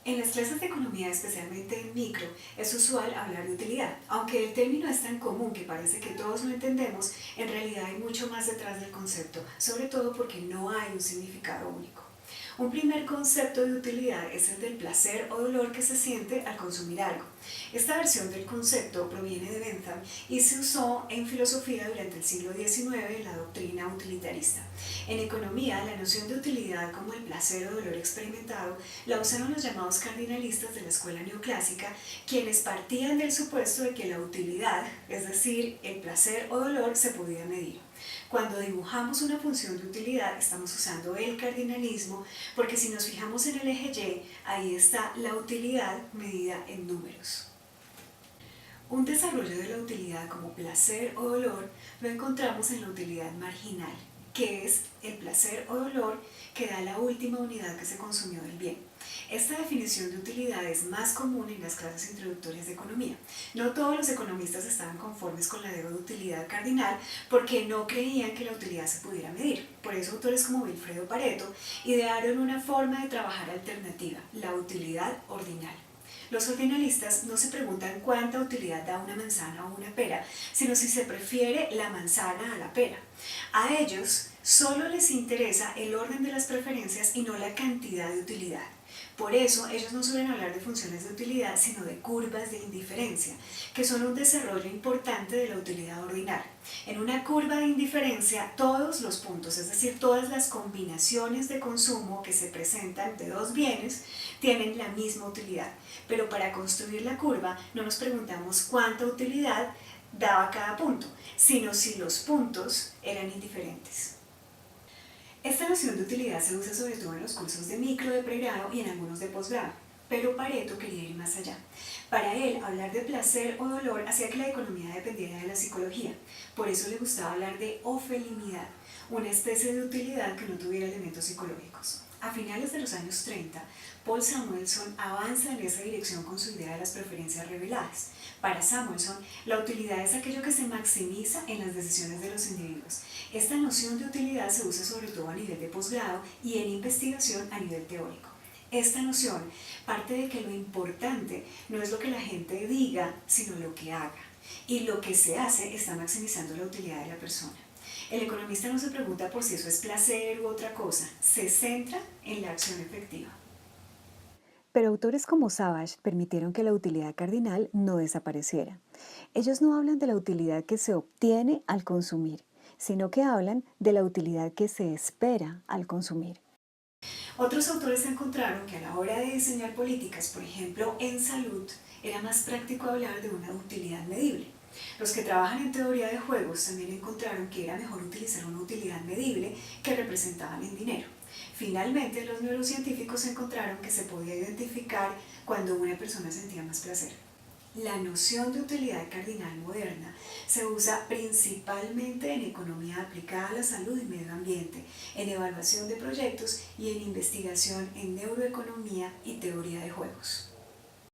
En las clases de economía, especialmente en micro, es usual hablar de utilidad. Aunque el término es tan común que parece que todos lo entendemos, en realidad hay mucho más detrás del concepto, sobre todo porque no hay un significado único. Un primer concepto de utilidad es el del placer o dolor que se siente al consumir algo. Esta versión del concepto proviene de Bentham y se usó en filosofía durante el siglo XIX en la doctrina utilitarista. En economía, la noción de utilidad como el placer o dolor experimentado la usaron los llamados cardinalistas de la escuela neoclásica, quienes partían del supuesto de que la utilidad, es decir, el placer o dolor, se podía medir. Cuando dibujamos una función de utilidad estamos usando el cardinalismo porque si nos fijamos en el eje Y, ahí está la utilidad medida en números. Un desarrollo de la utilidad como placer o dolor lo encontramos en la utilidad marginal, que es el placer o dolor que da la última unidad que se consumió del bien. Esta definición de utilidad es más común en las clases introductorias de economía. No todos los economistas estaban conformes con la idea de utilidad cardinal porque no creían que la utilidad se pudiera medir. Por eso autores como Vilfredo Pareto idearon una forma de trabajar alternativa, la utilidad ordinal. Los ordinalistas no se preguntan cuánta utilidad da una manzana o una pera, sino si se prefiere la manzana a la pera. A ellos solo les interesa el orden de las preferencias y no la cantidad de utilidad. Por eso ellos no suelen hablar de funciones de utilidad, sino de curvas de indiferencia, que son un desarrollo importante de la utilidad ordinal. En una curva de indiferencia, todos los puntos, es decir, todas las combinaciones de consumo que se presentan de dos bienes, tienen la misma utilidad. Pero para construir la curva no nos preguntamos cuánta utilidad daba cada punto, sino si los puntos eran indiferentes. Esta noción de utilidad se usa sobre todo en los cursos de micro, de pregrado y en algunos de posgrado, pero Pareto quería ir más allá. Para él, hablar de placer o dolor hacía que la economía dependiera de la psicología. Por eso le gustaba hablar de ofelimidad, una especie de utilidad que no tuviera elementos psicológicos. A finales de los años 30, Paul Samuelson avanza en esa dirección con su idea de las preferencias reveladas. Para Samuelson, la utilidad es aquello que se maximiza en las decisiones de los individuos. Esta noción de utilidad se usa sobre todo a nivel de posgrado y en investigación a nivel teórico. Esta noción parte de que lo importante no es lo que la gente diga, sino lo que haga. Y lo que se hace está maximizando la utilidad de la persona. El economista no se pregunta por si eso es placer u otra cosa, se centra en la acción efectiva. Pero autores como Savage permitieron que la utilidad cardinal no desapareciera. Ellos no hablan de la utilidad que se obtiene al consumir, sino que hablan de la utilidad que se espera al consumir. Otros autores encontraron que a la hora de diseñar políticas, por ejemplo en salud, era más práctico hablar de una utilidad medible. Los que trabajan en teoría de juegos también encontraron que era mejor utilizar una utilidad medible que representaban en dinero. Finalmente, los neurocientíficos encontraron que se podía identificar cuando una persona sentía más placer. La noción de utilidad cardinal moderna se usa principalmente en economía aplicada a la salud y medio ambiente, en evaluación de proyectos y en investigación en neuroeconomía y teoría de juegos.